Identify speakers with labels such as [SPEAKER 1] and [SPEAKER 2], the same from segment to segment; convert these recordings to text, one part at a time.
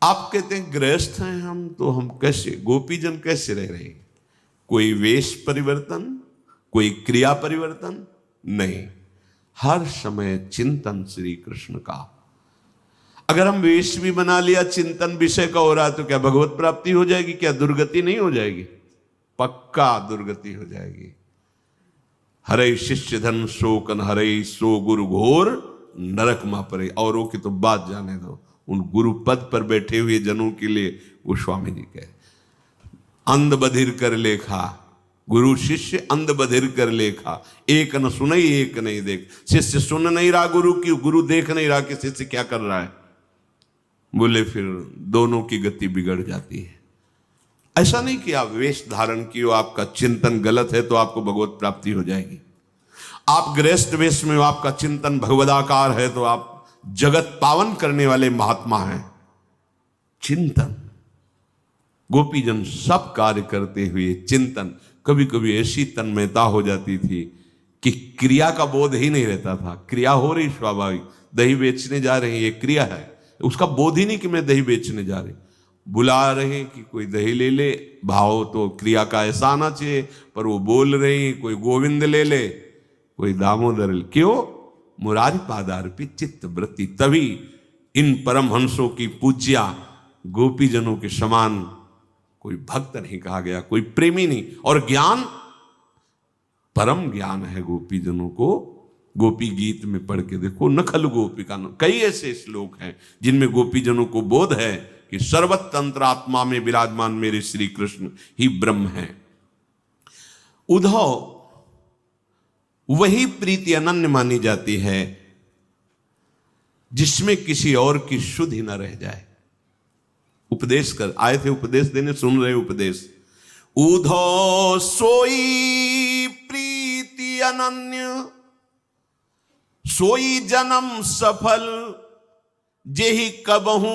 [SPEAKER 1] आप कहते हैं गृहस्थ हैं हम, तो हम कैसे गोपीजन कैसे रह रहे हैं? कोई वेश परिवर्तन, कोई क्रिया परिवर्तन नहीं, हर समय चिंतन श्री कृष्ण का। अगर हम वेश भी बना लिया, चिंतन विषय का हो रहा है, तो क्या भगवत प्राप्ति हो जाएगी? क्या दुर्गति नहीं हो जाएगी? पक्का दुर्गति हो जाएगी। हरे शिष्य धन शोकन हरे, सो गुरु घोर नरक मा परे। औरों की तो बात जाने दो, उन गुरु पद पर बैठे हुए जनों के लिए गोस्वामी जी कहे, अंध बधिर कर लेखा, गुरु शिष्य अंध बधिर कर लेखा, एक न सुनई एक नहीं देख। शिष्य सुन नहीं रहा गुरु की, गुरु देख नहीं रहा कि शिष्य क्या कर रहा है। बोले फिर दोनों की गति बिगड़ जाती है। ऐसा नहीं कि आप वेश धारण किए, आपका चिंतन गलत है तो आपको भगवत प्राप्ति हो जाएगी। आप गृहस्थ वेश में हो, आपका चिंतन भगवदाकार है तो आप जगत पावन करने वाले महात्मा हैं। चिंतन, गोपीजन सब कार्य करते हुए चिंतन। कभी कभी ऐसी तन्मयता हो जाती थी कि क्रिया का बोध ही नहीं रहता था। क्रिया हो रही स्वाभाविक, दही बेचने जा रहे हैं, ये क्रिया है, उसका बोध ही नहीं कि मैं दही बेचने जा रही। बुला रहे हैं कि कोई दही ले ले, भाव तो क्रिया का ऐसा आना चाहिए, पर वो बोल रहे हैं कोई गोविंद ले ले, कोई दामोदर ले। क्यों? मुरारी पादार्पित चित्त वृत्ति। तभी इन परमहंसों की पूज्या गोपीजनों के समान कोई भक्त नहीं कहा गया, कोई प्रेमी नहीं। और ज्ञान परम ज्ञान है गोपीजनों को। गोपी गीत में पढ़ के देखो, नखल गोपिका, कई ऐसे श्लोक हैं जिनमें गोपीजनों को बोध है कि सर्वतंत्र आत्मा में विराजमान मेरे श्री कृष्ण ही ब्रह्म हैं। उद्धव, वही प्रीति अनन्य मानी जाती है जिसमें किसी और की शुद्धि न रह जाए। उपदेश कर आए थे, उपदेश देने, सुन रहे उपदेश। उद्धव सोई प्रीति अनन्य, सोई जन्म सफल, जेहि कबहू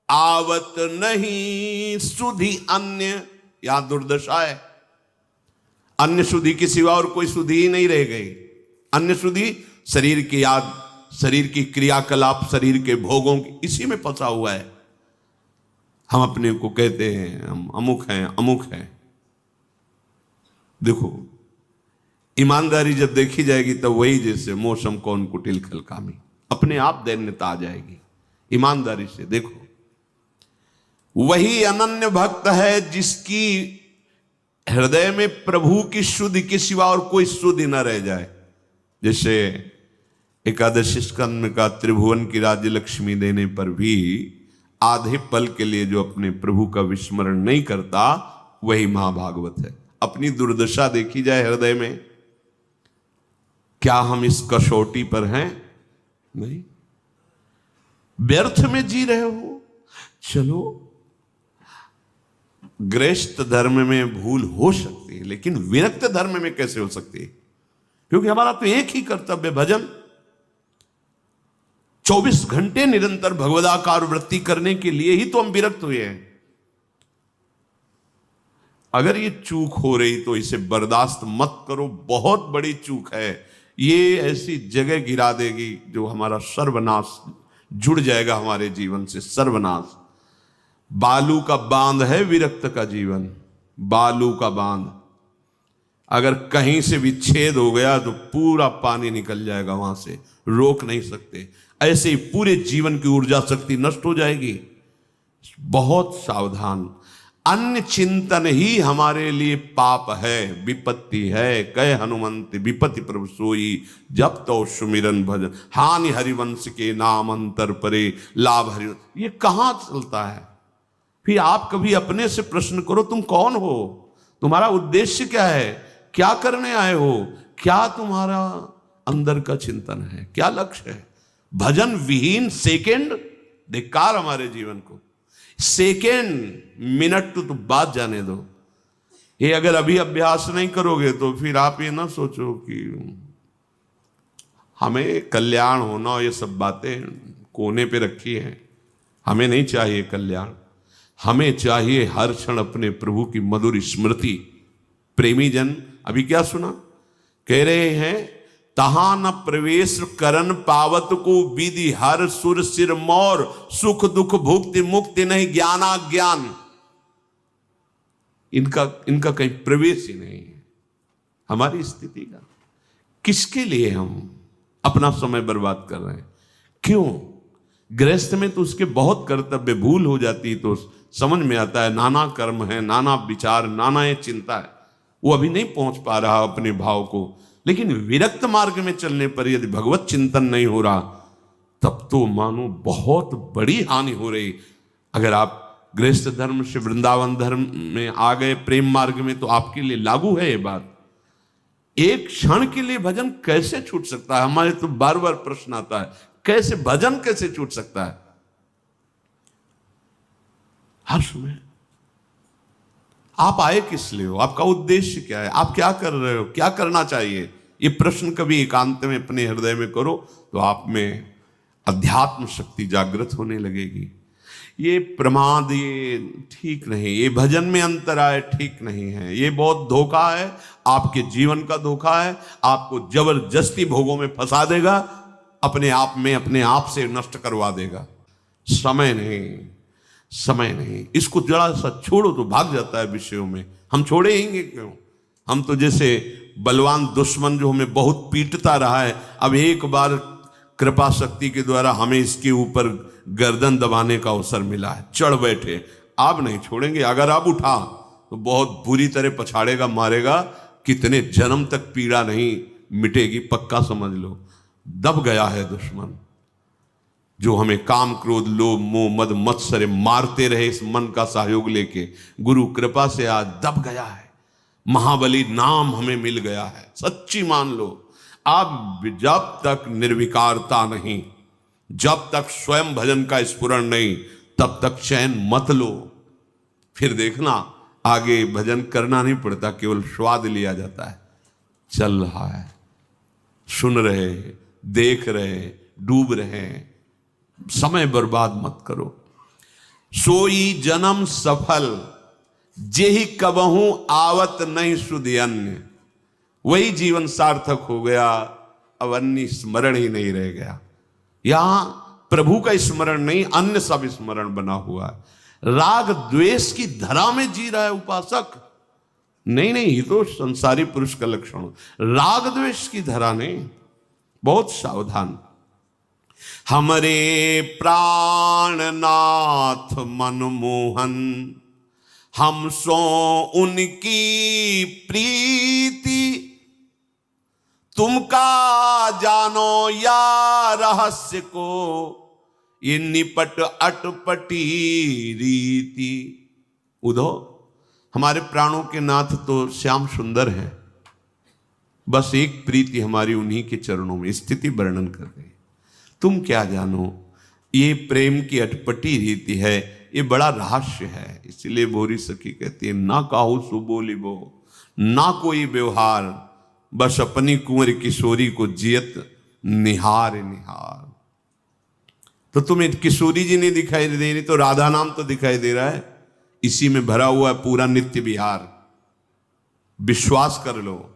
[SPEAKER 1] आवत नहीं सुधि अन्य। यहां दुर्दशा है, अन्य शुद्धि के सिवा और कोई शुद्धि ही नहीं रह गई। अन्य शुद्धि शरीर की याद, शरीर की क्रियाकलाप, शरीर के भोगों की, इसी में फंसा हुआ है। हम अपने को कहते हैं हम अमुक हैं, अमुक हैं। देखो, ईमानदारी जब देखी जाएगी तब वही जैसे मौसम कौन कुटिल खलकामी, अपने आप दैन्यता आ जाएगी। ईमानदारी से देखो, वही अनन्य भक्त है जिसकी हृदय में प्रभु की शुद्धि के सिवा और कोई शुद्धि न रह जाए। जैसे एकादशी स्कंद में का त्रिभुवन की राज्य लक्ष्मी देने पर भी आधे पल के लिए जो अपने प्रभु का विस्मरण नहीं करता, वही महाभागवत है। अपनी दुर्दशा देखी जाए हृदय में, क्या हम इस कसौटी पर हैं? नहीं। व्यर्थ में जी रहे हो। चलो, गृहस्थ धर्म में भूल हो सकती है, लेकिन विरक्त धर्म में कैसे हो सकती है? क्योंकि हमारा तो एक ही कर्तव्य, भजन। 24 घंटे निरंतर भगवदाकार वृत्ति करने के लिए ही तो हम विरक्त हुए हैं। अगर ये चूक हो रही तो इसे बर्दाश्त मत करो, बहुत बड़ी चूक है। ये ऐसी जगह गिरा देगी जो हमारा सर्वनाश, जुड़ जाएगा हमारे जीवन से, सर्वनाश। बालू का बांध है विरक्त का जीवन, बालू का बांध। अगर कहीं से विच्छेद हो गया तो पूरा पानी निकल जाएगा वहां से, रोक नहीं सकते। ऐसे ही पूरे जीवन की ऊर्जा शक्ति नष्ट हो जाएगी। बहुत सावधान। अन्य चिंतन ही हमारे लिए पाप है, विपत्ति है। कह हनुमंत विपत्ति प्रभु सोई, जब तो सुमिरन भजन, हानि हरिवंश के नाम अंतर परे, लाभ हरि। ये कहां चलता है? फिर आप कभी अपने से प्रश्न करो, तुम कौन हो? तुम्हारा उद्देश्य क्या है? क्या करने आए हो? क्या तुम्हारा अंदर का चिंतन है? क्या लक्ष्य है? भजन विहीन सेकेंड, धिक्कार हमारे जीवन को। सेकेंड मिनट तो बात जाने दो। ये अगर अभी अभ्यास नहीं करोगे तो फिर आप ये ना सोचो कि हमें कल्याण होना, ये सब बातें कोने पे रखी हैं। हमें नहीं चाहिए कल्याण, हमें चाहिए हर क्षण अपने प्रभु की मधुर स्मृति। प्रेमी जन अभी क्या सुना? कह रहे हैं तहा न प्रवेश करन पावत को, विधि हर सुर सिर मोर, सुख दुख भुक्ति मुक्ति नहीं ज्ञाना ज्ञान। इनका कहीं प्रवेश ही नहीं है हमारी स्थिति का। किसके लिए हम अपना समय बर्बाद कर रहे हैं? क्यों? गृहस्थ में तो उसके बहुत कर्तव्य, भूल हो जाती तो समझ में आता है, नाना कर्म है, नाना विचार, नाना ये चिंता है, वो अभी नहीं पहुंच पा रहा अपने भाव को। लेकिन विरक्त मार्ग में चलने पर यदि भगवत चिंतन नहीं हो रहा, तब तो मानो बहुत बड़ी हानि हो रही। अगर आप गृहस्थ धर्म से वृंदावन धर्म में आ गए, प्रेम मार्ग में, तो आपके लिए लागू है ये बात। एक क्षण के लिए भजन कैसे छूट सकता है? हमारे तो बार बार प्रश्न आता है, कैसे भजन कैसे छूट सकता है? हर समय आप आए किस लिए हो? आपका उद्देश्य क्या है? आप क्या कर रहे हो? क्या करना चाहिए? ये प्रश्न कभी एकांत में अपने हृदय में करो तो आप में अध्यात्म शक्ति जागृत होने लगेगी। ये प्रमाद, ये ठीक नहीं, ये भजन में अंतर आए ठीक नहीं है, ये बहुत धोखा है, आपके जीवन का धोखा है, आपको जबरदस्ती भोगों में फंसा देगा, अपने आप में अपने आप से नष्ट करवा देगा। समय नहीं, इसको जरा सा छोड़ो तो भाग जाता है विषयों में। हम छोड़ेंगे क्यों? हम तो जैसे बलवान दुश्मन जो हमें बहुत पीटता रहा है, अब एक बार कृपा शक्ति के द्वारा हमें इसके ऊपर गर्दन दबाने का अवसर मिला है, चढ़ बैठे, आप नहीं छोड़ेंगे। अगर आप उठा तो बहुत बुरी तरह पछाड़ेगा, मारेगा, कितने जन्म तक पीड़ा नहीं मिटेगी, पक्का समझ लो। दब गया है दुश्मन, जो हमें काम क्रोध लोभ मोह मद मत्सर मारते रहे, इस मन का सहयोग लेके गुरु कृपा से आज दब गया है। महाबली नाम हमें मिल गया है, सच्ची मान लो। आप जब तक निर्विकारता नहीं, जब तक स्वयं भजन का स्फुरण नहीं, तब तक चैन मत लो। फिर देखना आगे भजन करना नहीं पड़ता, केवल स्वाद लिया जाता है। चल रहा है, सुन रहे, देख रहे, डूब रहे, समय बर्बाद मत करो। सोई जन्म सफल, जेहि कबहू आवत नहीं सुधि अन्य। वही जीवन सार्थक हो गया, अब अन्य स्मरण ही नहीं रह गया। यहां प्रभु का स्मरण नहीं, अन्य सब स्मरण बना हुआ है। राग द्वेष की धरा में जी रहा है उपासक। नहीं, ये तो संसारी पुरुष का लक्षण। राग द्वेष की धरा नहीं, बहुत सावधान। हमरे प्राणनाथ मनमोहन, हम सो उनकी प्रीति, तुमका जानो या रहस्य को, ये निपट अटपटी रीति। उधो हमारे प्राणों के नाथ तो श्याम सुंदर हैं, बस एक प्रीति हमारी उन्हीं के चरणों में, स्थिति वर्णन कर रही। तुम क्या जानो, ये प्रेम की अटपटी रीति है, ये बड़ा रहस्य है। इसलिए भोरी सखी कहती है, ना काहू सो बोलिबो, ना कोई व्यवहार, बस अपनी कुंवर किशोरी को जियत निहार निहार। तो तुम्हें किशोरी जी नहीं दिखाई दे रही, तो राधा नाम तो दिखाई दे रहा है। इसी में भरा हुआ है पूरा नित्य विहार। विश्वास कर लो,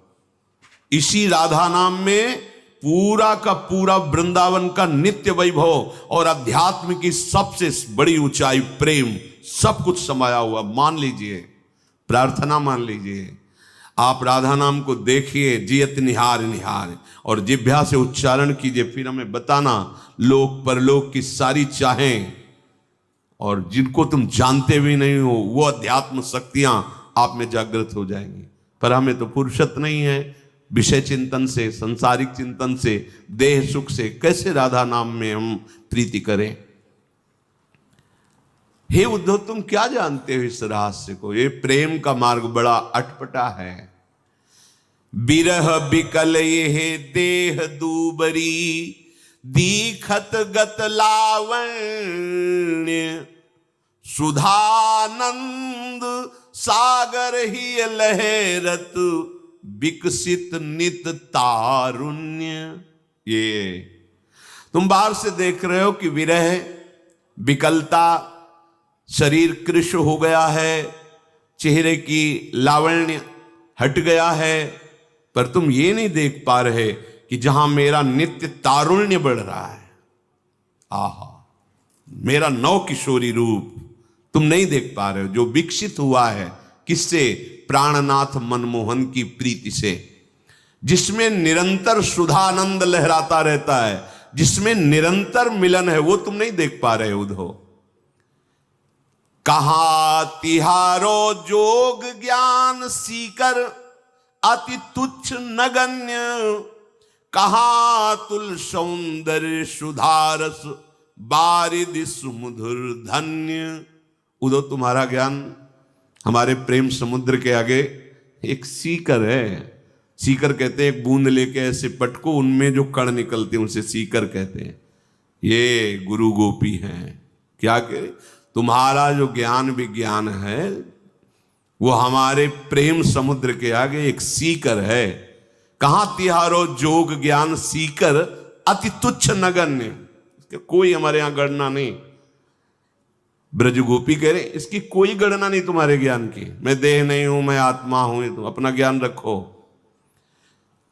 [SPEAKER 1] इसी राधा नाम में पूरा का पूरा वृंदावन का नित्य वैभव और अध्यात्म की सबसे बड़ी ऊंचाई प्रेम, सब कुछ समाया हुआ। मान लीजिए, प्रार्थना मान लीजिए, आप राधा नाम को देखिए, जियत निहार निहार, और जिह्वा से उच्चारण कीजिए। फिर हमें बताना लोक परलोक की सारी चाहें और जिनको तुम जानते भी नहीं हो, वो अध्यात्म शक्तियां आप में जागृत हो जाएंगी। पर हमें तो फुर्सत नहीं है विषय चिंतन से, संसारिक चिंतन से, देह सुख से। कैसे राधा नाम में हम प्रीति करें? हे उद्धव, तुम क्या जानते हो इस रहस्य को? ये प्रेम का मार्ग बड़ा अटपटा है। बिरह बिकल ये देह दूबरी, दीखत गत लावण्य, सुधानंद सागर ही लहरत, विकसित नित तारुण्य। ये तुम बाहर से देख रहे हो कि विरह, विकलता, शरीर कृश हो गया है, चेहरे की लावण्य हट गया है, पर तुम ये नहीं देख पा रहे कि जहां मेरा नित्य तारुण्य बढ़ रहा है, आहा, मेरा नव किशोरी रूप तुम नहीं देख पा रहे हो, जो विकसित हुआ है किससे? प्राणनाथ मनमोहन की प्रीति से, जिसमें निरंतर सुधानंद लहराता रहता है, जिसमें निरंतर मिलन है, वो तुम नहीं देख पा रहे उद्धव। कहा तिहारो जोग ज्ञान सीकर अति तुच्छ नगण्य, कहा तुल सौंदर्य सुधारस बारिद सुमधुर धन्य। उद्धव, तुम्हारा ज्ञान हमारे प्रेम समुद्र के आगे एक सीकर है। सीकर कहते हैं एक बूंद लेके ऐसे पटको, उनमें जो कण निकलते हैं उसे सीकर कहते हैं। ये गुरु गोपी हैं। क्या कहे? तुम्हारा जो ज्ञान विज्ञान है वो हमारे प्रेम समुद्र के आगे एक सीकर है। कहां तिहारो जोग ज्ञान सीकर अति तुच्छ नगण्य, कोई हमारे यहां गणना नहीं। ब्रज गोपी कह रहे इसकी कोई गणना नहीं तुम्हारे ज्ञान की। मैं देह नहीं हूं, मैं आत्मा हूं, तुम अपना ज्ञान रखो।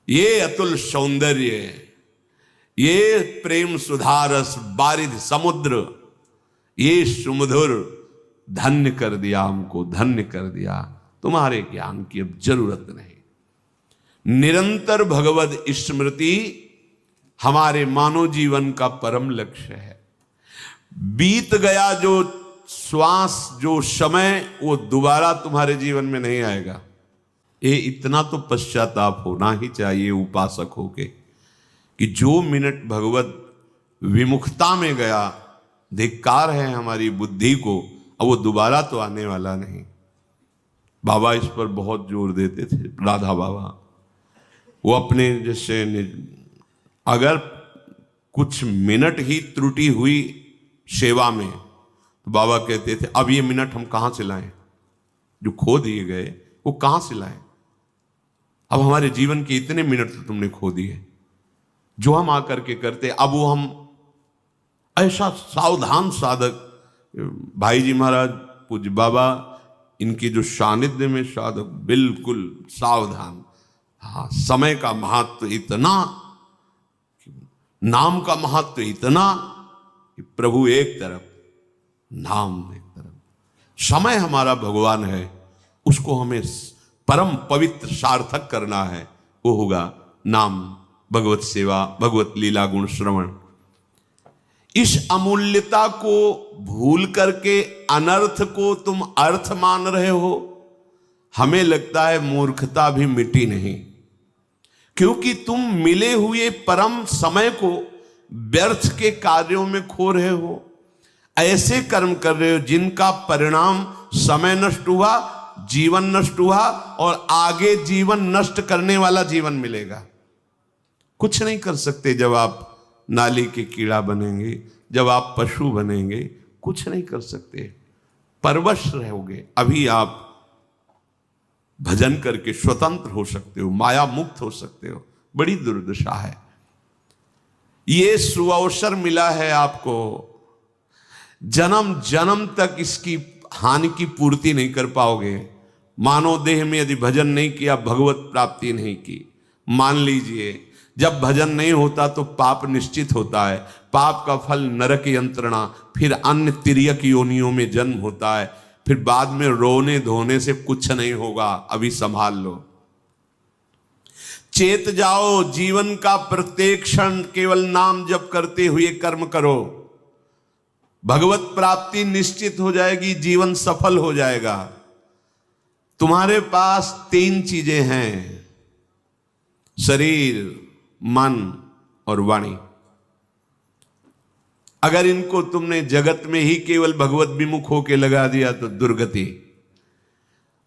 [SPEAKER 1] ये अतुल सौंदर्य, ये प्रेम सुधारस बारिद समुद्र, ये सुमधुर धन्य कर दिया हमको, धन्य कर दिया। तुम्हारे ज्ञान की अब जरूरत नहीं। निरंतर भगवद स्मृति हमारे मानव जीवन का परम लक्ष्य है। बीत गया जो श्वास, जो समय, वो दोबारा तुम्हारे जीवन में नहीं आएगा। ये इतना तो पश्चाताप होना ही चाहिए उपासक होके कि जो मिनट भगवत विमुखता में गया, धिक्कार है हमारी बुद्धि को, अब वो दोबारा तो आने वाला नहीं। बाबा इस पर बहुत जोर देते थे, राधा बाबा। वो अपने जैसे अगर कुछ मिनट ही त्रुटि हुई सेवा में तो बाबा कहते थे अब ये मिनट हम कहां से लाएं, जो खो दिए गए वो कहां से लाएं। अब हमारे जीवन के इतने मिनट तो तुमने खो दिए, जो हम आकर के करते, अब वो हम ऐसा सावधान साधक। भाई जी महाराज पूज्य बाबा, इनकी जो सानिध्य में साधक बिल्कुल सावधान। हाँ, समय का महत्व इतना, नाम का महत्व इतना कि प्रभु एक तरफ, नाम एक तरफ। समय हमारा भगवान है, उसको हमें परम पवित्र सार्थक करना है। वो होगा नाम, भगवत सेवा, भगवत लीला गुण श्रवण। इस अमूल्यता को भूल करके अनर्थ को तुम अर्थ मान रहे हो। हमें लगता है मूर्खता भी मिटी नहीं, क्योंकि तुम मिले हुए परम समय को व्यर्थ के कार्यों में खो रहे हो। ऐसे कर्म कर रहे हो जिनका परिणाम समय नष्ट हुआ, जीवन नष्ट हुआ, और आगे जीवन नष्ट करने वाला जीवन मिलेगा। कुछ नहीं कर सकते जब आप नाली के कीड़ा बनेंगे, जब आप पशु बनेंगे, कुछ नहीं कर सकते, परवश रहोगे। अभी आप भजन करके स्वतंत्र हो सकते हो, माया मुक्त हो सकते हो। बड़ी दुर्दशा है। ये सुअवसर मिला है आपको, जन्म जन्म तक इसकी हानि की पूर्ति नहीं कर पाओगे। मानव देह में यदि भजन नहीं किया, भगवत प्राप्ति नहीं की। मान लीजिए जब भजन नहीं होता तो पाप निश्चित होता है। पाप का फल नरक यंत्रणा, फिर अन्य तिर्यक योनियों में जन्म होता है, फिर बाद में रोने धोने से कुछ नहीं होगा। अभी संभाल लो, चेत जाओ। जीवन का प्रत्येक क्षण केवल नाम जप करते हुए कर्म करो, भगवत प्राप्ति निश्चित हो जाएगी, जीवन सफल हो जाएगा। तुम्हारे पास 3 चीजें हैं, शरीर, मन और वाणी। अगर इनको तुमने जगत में ही केवल भगवत विमुख होके लगा दिया तो दुर्गति,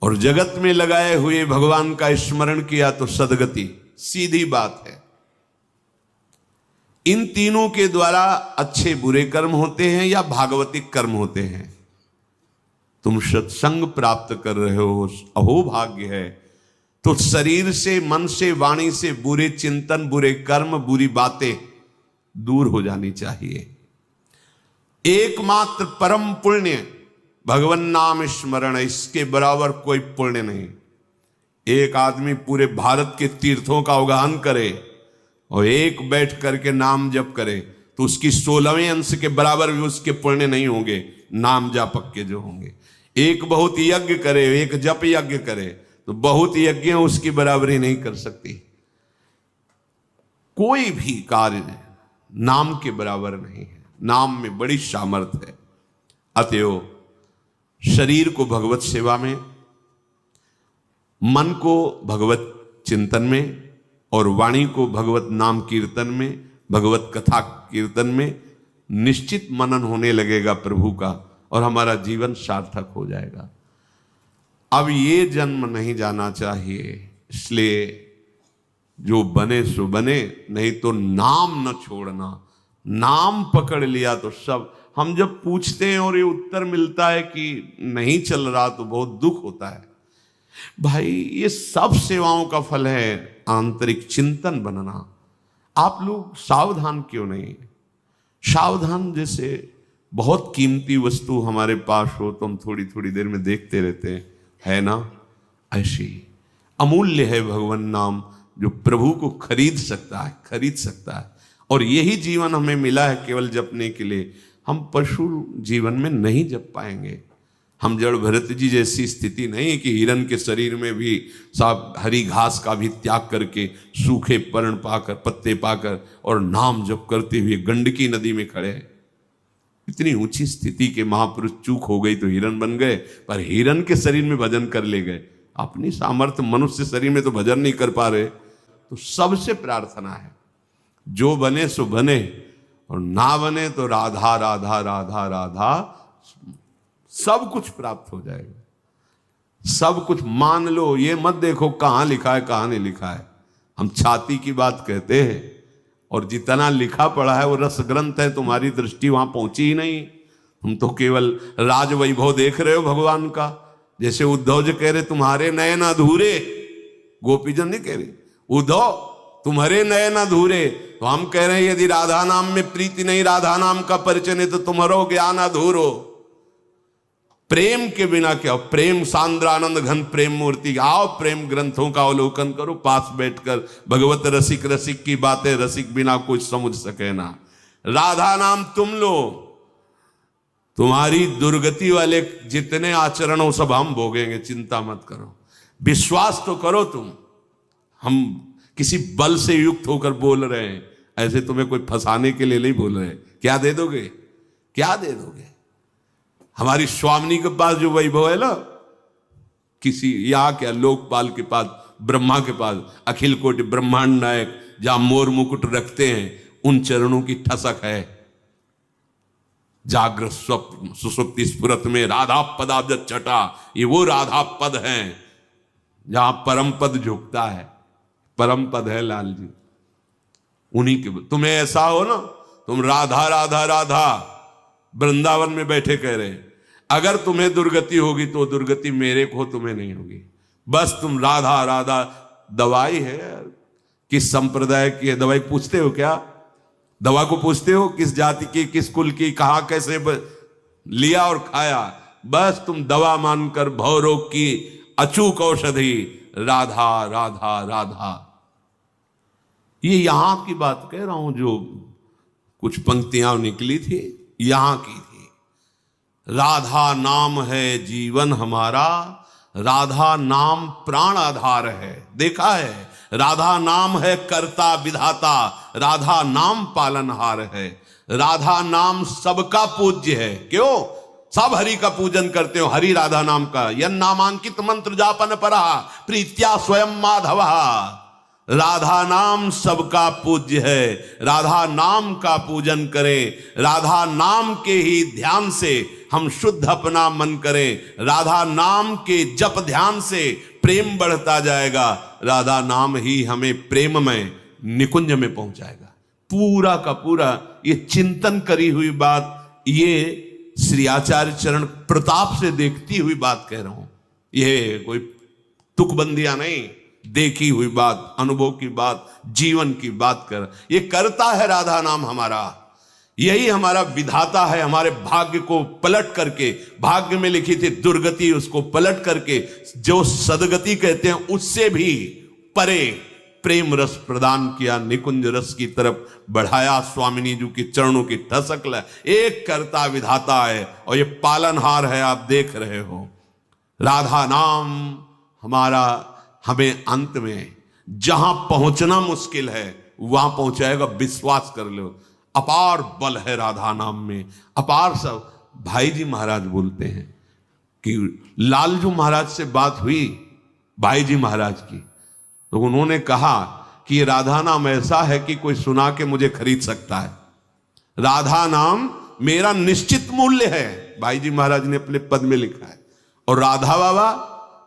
[SPEAKER 1] और जगत में लगाए हुए भगवान का स्मरण किया तो सदगति। सीधी बात है। इन तीनों के द्वारा अच्छे बुरे कर्म होते हैं या भागवतिक कर्म होते हैं। तुम सत्संग प्राप्त कर रहे हो, अहो भाग्य है। तो शरीर से, मन से, वाणी से बुरे चिंतन, बुरे कर्म, बुरी बातें दूर हो जानी चाहिए। एकमात्र परम पुण्य भगवान नाम स्मरण, इसके बराबर कोई पुण्य नहीं। एक आदमी पूरे भारत के तीर्थों का अवगाहन करे, और एक बैठ करके नाम जप करे तो उसकी 16वें अंश के बराबर भी उसके पुण्य नहीं होंगे नाम जापक के जो होंगे। एक बहुत यज्ञ करे, एक जप यज्ञ करे तो बहुत यज्ञ उसकी बराबरी नहीं कर सकती। कोई भी कार्य नाम के बराबर नहीं है, नाम में बड़ी सामर्थ्य है। अतएव शरीर को भगवत सेवा में, मन को भगवत चिंतन में और वाणी को भगवत नाम कीर्तन में, भगवत कथा कीर्तन में निश्चित मनन होने लगेगा प्रभु का और हमारा जीवन सार्थक हो जाएगा। अब ये जन्म नहीं जाना चाहिए, इसलिए जो बने सो बने, नहीं तो नाम न छोड़ना। नाम पकड़ लिया तो सब, हम जब पूछते हैं और ये उत्तर मिलता है कि नहीं चल रहा तो बहुत दुख होता है। भाई ये सब सेवाओं का फल है आंतरिक चिंतन बनना। आप लोग सावधान क्यों नहीं? सावधान जैसे बहुत कीमती वस्तु हमारे पास हो तो हम थोड़ी थोड़ी देर में देखते रहते हैं, है ना? ऐसी अमूल्य है भगवान नाम जो प्रभु को खरीद सकता है, खरीद सकता है। और यही जीवन हमें मिला है केवल जपने के लिए। हम पशु जीवन में नहीं जप पाएंगे। हम जड़ भरत जी जैसी स्थिति नहीं कि हिरण के शरीर में भी साहब हरी घास का भी त्याग करके सूखे पर्ण पाकर, पत्ते पाकर और नाम जप करते हुए गंडकी नदी में खड़े हैं। इतनी ऊंची स्थिति के महापुरुष चूक हो गई तो हिरण बन गए, पर हिरण के शरीर में भजन कर ले गए। अपनी सामर्थ्य मनुष्य शरीर में तो भजन नहीं कर पा रहे। तो सबसे प्रार्थना है जो बने सो बने और ना बने तो राधा राधा राधा राधा, सब कुछ प्राप्त हो जाएगा। सब कुछ मान लो, ये मत देखो कहाँ लिखा है कहाँ नहीं लिखा है। हम छाती की बात कहते हैं और जितना लिखा पड़ा है वो रस ग्रंथ है, तुम्हारी दृष्टि वहां पहुंची ही नहीं। तुम तो केवल राज वैभव देख रहे हो भगवान का। जैसे उद्धव जी कह रहे तुम्हारे नयन अधूरे, गोपीजन नहीं कह रहे उद्धव तुम्हारे नयन अधूरे, तो हम कह रहे हैं यदि राधा नाम में प्रीति नहीं, राधा नाम का परिचय नहीं, तो तुम्हारो ज्ञान अधूरो। प्रेम के बिना क्या? प्रेम सांद्रानंद घन प्रेम मूर्ति। आओ प्रेम ग्रंथों का अवलोकन करो पास बैठकर। भगवत रसिक रसिक की बातें रसिक बिना कुछ समझ सके ना। राधा नाम तुम लो, तुम्हारी दुर्गति वाले जितने आचरण हो सब हम भोगेंगे, चिंता मत करो। विश्वास तो करो तुम। हम किसी बल से युक्त होकर बोल रहे हैं, ऐसे तुम्हें कोई फंसाने के लिए नहीं बोल रहे। क्या दे दोगे? क्या दे दोगे? हमारी स्वामिनी के पास जो वैभव है ना, किसी यहाँ क्या लोकपाल के पास, ब्रह्मा के पास, अखिल कोटि ब्रह्मांड नायक जहां मोर मुकुट रखते हैं, उन चरणों की ठसक है। जागृत स्वप्न सुसुप्ति स्फुरत में राधा पदाब्ज छटा, ये वो राधा पद हैं जहां परम पद झुकता है। परम पद है लाल जी, उन्हीं के। तुम्हें ऐसा हो ना, तुम राधा राधा राधा वृंदावन में बैठे कह रहे हैं, अगर तुम्हें दुर्गति होगी तो दुर्गति मेरे को, तुम्हें नहीं होगी। बस तुम राधा राधा। दवाई है किस संप्रदाय की है? दवाई पूछते हो क्या? दवा को पूछते हो किस जाति की, किस कुल की, कहां कैसे लिया और खाया? बस तुम दवा मानकर भवरोग की अचूक औषधि राधा राधा राधा। ये यहां की बात कह रहा हूं, जो कुछ पंक्तियां निकली थी यहां की थी। राधा नाम है जीवन हमारा, राधा नाम प्राण आधार है। देखा है, राधा नाम है कर्ता विधाता, राधा नाम पालनहार है। राधा नाम सबका पूज्य है। क्यों? सब हरि का पूजन करते हो। हरि राधा नाम का यन नामांकित मंत्र जापन परा प्रीत्या स्वयं माधव। राधा नाम सबका पूज्य है। राधा नाम का पूजन करें, राधा नाम के ही ध्यान से हम शुद्ध अपना मन करें। राधा नाम के जप ध्यान से प्रेम बढ़ता जाएगा। राधा नाम ही हमें प्रेम में निकुंज में पहुंचाएगा। पूरा का पूरा ये चिंतन करी हुई बात, ये श्री आचार्य चरण प्रताप से देखती हुई बात कह रहा हूं। ये कोई तुकबंदियां नहीं, देखी हुई बात, अनुभव की बात, जीवन की बात कर। ये करता है राधा नाम हमारा, यही हमारा विधाता है। हमारे भाग्य को पलट करके, भाग्य में लिखी थी दुर्गति, उसको पलट करके जो सदगति कहते हैं उससे भी परे प्रेम रस प्रदान किया, निकुंज रस की तरफ बढ़ाया, स्वामिनी जी के चरणों की ठसक ला। एक कर्ता विधाता है और ये पालनहार है, आप देख रहे हो। राधा नाम हमारा हमें अंत में जहां पहुंचना मुश्किल है वहां पहुंचाएगा, विश्वास कर लो। अपार बल है राधा नाम में, अपार। सब भाई जी महाराज बोलते हैं कि लालजू महाराज से बात हुई भाई जी महाराज की, तो उन्होंने कहा कि ये राधा नाम ऐसा है कि कोई सुना के मुझे खरीद सकता है। राधा नाम मेरा निश्चित मूल्य है, भाई जी महाराज ने अपने पद में लिखा है। और राधा बाबा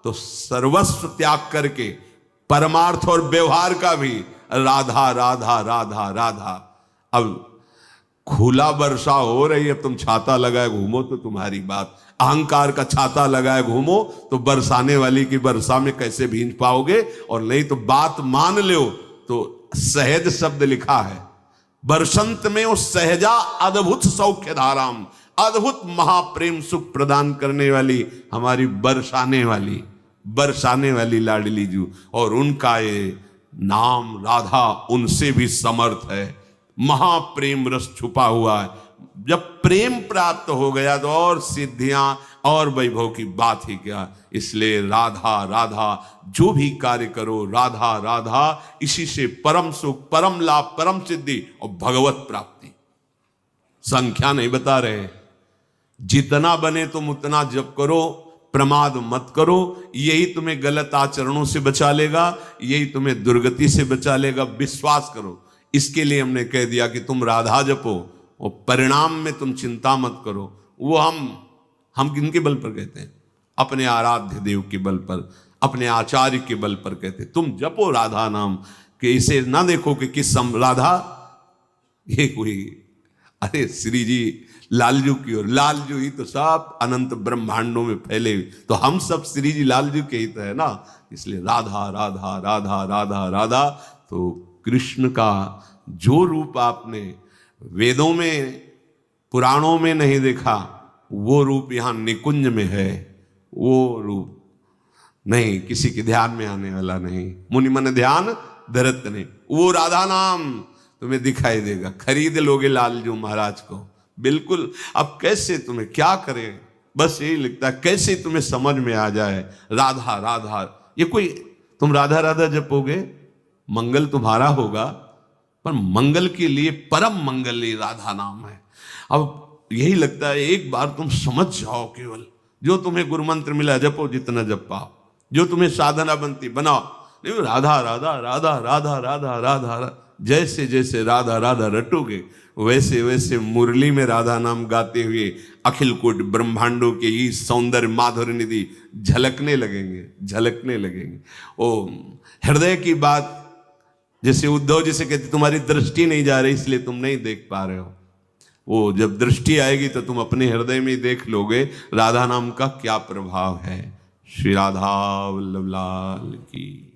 [SPEAKER 1] तो सर्वस्व त्याग करके परमार्थ और व्यवहार का भी राधा राधा राधा राधा। अब खुला वर्षा हो रही है, तुम छाता लगाए घूमो तो तुम्हारी बात, अहंकार का छाता लगाए घूमो तो बरसाने वाली की वर्षा में कैसे भींज पाओगे। और नहीं तो बात मान लो तो सहज शब्द लिखा है, बरसंत में उस सहजा अद्भुत सौख्य धाराम, अद्भुत महाप्रेम सुख प्रदान करने वाली हमारी बरसाने वाली लाडली जू। और उनका ये नाम राधा उनसे भी समर्थ है, महाप्रेम रस छुपा हुआ है। जब प्रेम प्राप्त हो गया तो और सिद्धियां और वैभव की बात ही क्या। इसलिए राधा राधा जो भी कार्य करो, राधा राधा, इसी से परम सुख, परम लाभ, परम सिद्धि और भगवत प्राप्ति। संख्या नहीं बता रहे, जितना बने तुम उतना जप करो, प्रमाद मत करो। यही तुम्हें गलत आचरणों से बचा लेगा, यही तुम्हें दुर्गति से बचा लेगा। विश्वास करो। इसके लिए हमने कह दिया कि तुम राधा जपो और परिणाम में तुम चिंता मत करो। वो हम किनके बल पर कहते हैं? अपने आराध्य देव के बल पर, अपने आचार्य के बल पर कहते हैं तुम जपो राधा नाम। कि इसे ना देखो कि किस राधा ये कोई, अरे श्री जी लालजू की ओर, लालजू ही तो सब अनंत ब्रह्मांडों में फैले, तो हम सब श्री जी लालजू के ही तो है ना। इसलिए राधा राधा राधा राधा राधा। तो कृष्ण का जो रूप आपने वेदों में, पुराणों में नहीं देखा, वो रूप यहाँ निकुंज में है। वो रूप नहीं, किसी के ध्यान में आने वाला नहीं। मुनि मन ध्यान धरत नहीं, वो राधा नाम तुम्हें दिखाई देगा। खरीद लोगे लालजू महाराज को, बिल्कुल। अब कैसे तुम्हें क्या करें, बस यही लिखता है कैसे तुम्हें समझ में आ जाए राधा राधा। ये कोई तुम राधा राधा जपोगे, मंगल तुम्हारा होगा, पर मंगल के लिए परम मंगल ये राधा नाम है। अब यही लगता है एक बार तुम समझ जाओ, केवल जो तुम्हें गुरु मंत्र मिला जपो, जितना जप पाओ, जो तुम्हें साधना बनती बनाओ। नहीं, राधा राधा राधा राधा राधा राधा, जैसे जैसे राधा राधा रटोगे वैसे वैसे मुरली में राधा नाम गाते हुए अखिल कोट ब्रह्मांडों के ये सौंदर्य माधुर्य निधि झलकने लगेंगे। ओ हृदय की बात, जैसे उद्धव जी से कहते तुम्हारी दृष्टि नहीं जा रही इसलिए तुम नहीं देख पा रहे हो। वो जब दृष्टि आएगी तो तुम अपने हृदय में ही देख लोगे राधा नाम का क्या प्रभाव है। श्री राधा वल्लभ लाल की।